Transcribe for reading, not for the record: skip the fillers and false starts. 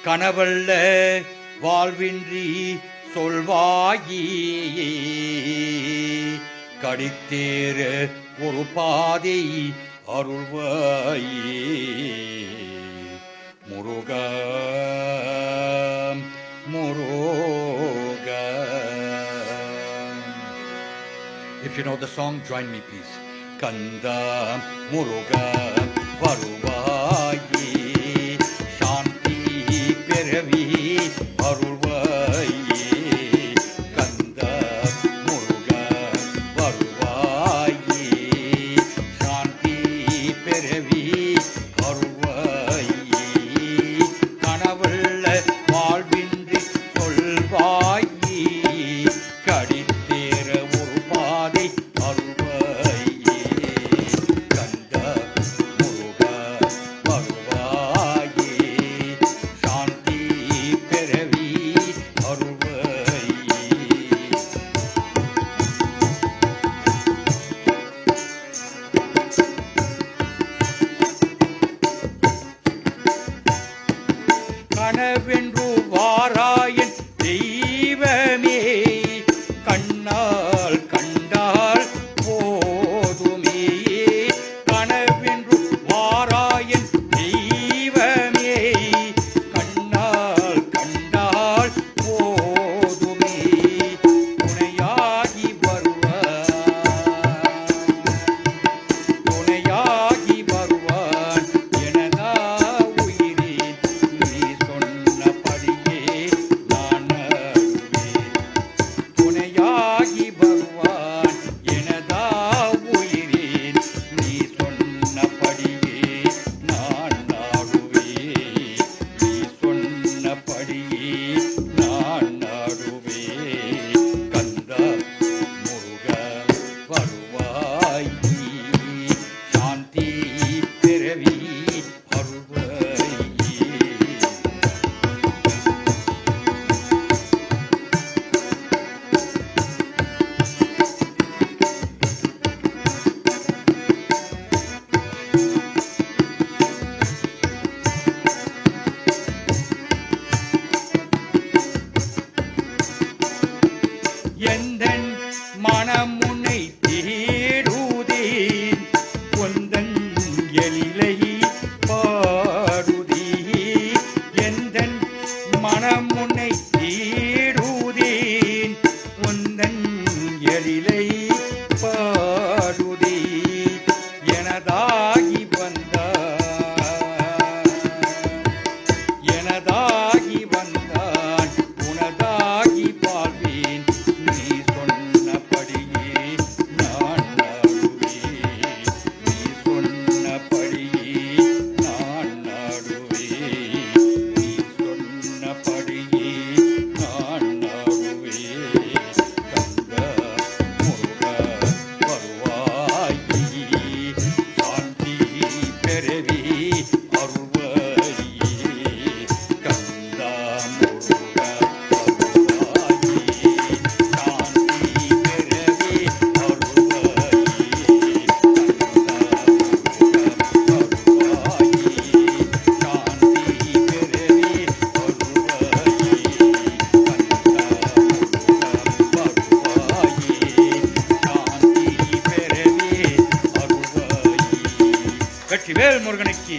கனவல்ல வாழ்வின்றி சொல்வாயே கடித்தேற ஒரு பாதை அருள்வாயே Muruga Muruga. If you know the song, join me please. Kanda Muruga Varuvaye Shanti Peravi Varuvaye Kanda Muruga Varuvaye Shanti Peravi Varuvaye Kanavalla Valvindri Solvaye Kadithera Oru Paadai Aruvaye Kanda Muruga Varuvaye Shanti Peravi Aruvaye. கனவென்று வாராயன் தெய்வமே கண்ணால் கண்டால் போதுமே கனவென்று வாராயன் தெய்வமே கண்ணால் கண்டால் போதுமே துணையாகி வருவான் எனதா உயிரே நீ சொன்னபடியே நான் நடுவேன் துணையாகி வருவான் எனதா உயிரே நீ சொன்னபடியே நான் நாடுவேன் நீ சொன்னபடியே நான் நாடுவேன் கந்தா முருகா வருவாயே சாந்தி பிறவி அருள்வாயே. எந்தன் மனம் உன்னை தேடுதே உந்தன் எழிலை பாடுதே எந்தன் மனம் உன்னை தேடுதே உந்தன் எழிலை பாடுதே எனதாகி வந்தான் உனதாகி வாழ்வேன் நீ சொன்னபடியே நான் நாடுவேன் நீ சொன்னபடியே நான் நாடுவேன் நீ சொன்னபடியே நான் நாடுவேன் கந்தா முருகா வருவாயே சாந்தி பிறவி அருள்வாயே கந்தா முருகா வருவாயே சாந்தி பிறவி அருள்வாயே கந்தா முருகா வருவாயே சாந்தி பிறவி அருள்வாயே கந்தா முருகா வருவாயே சாந்தி பிறவி அருள்வாயே. வெற்றிவேல் முருகனுக்கு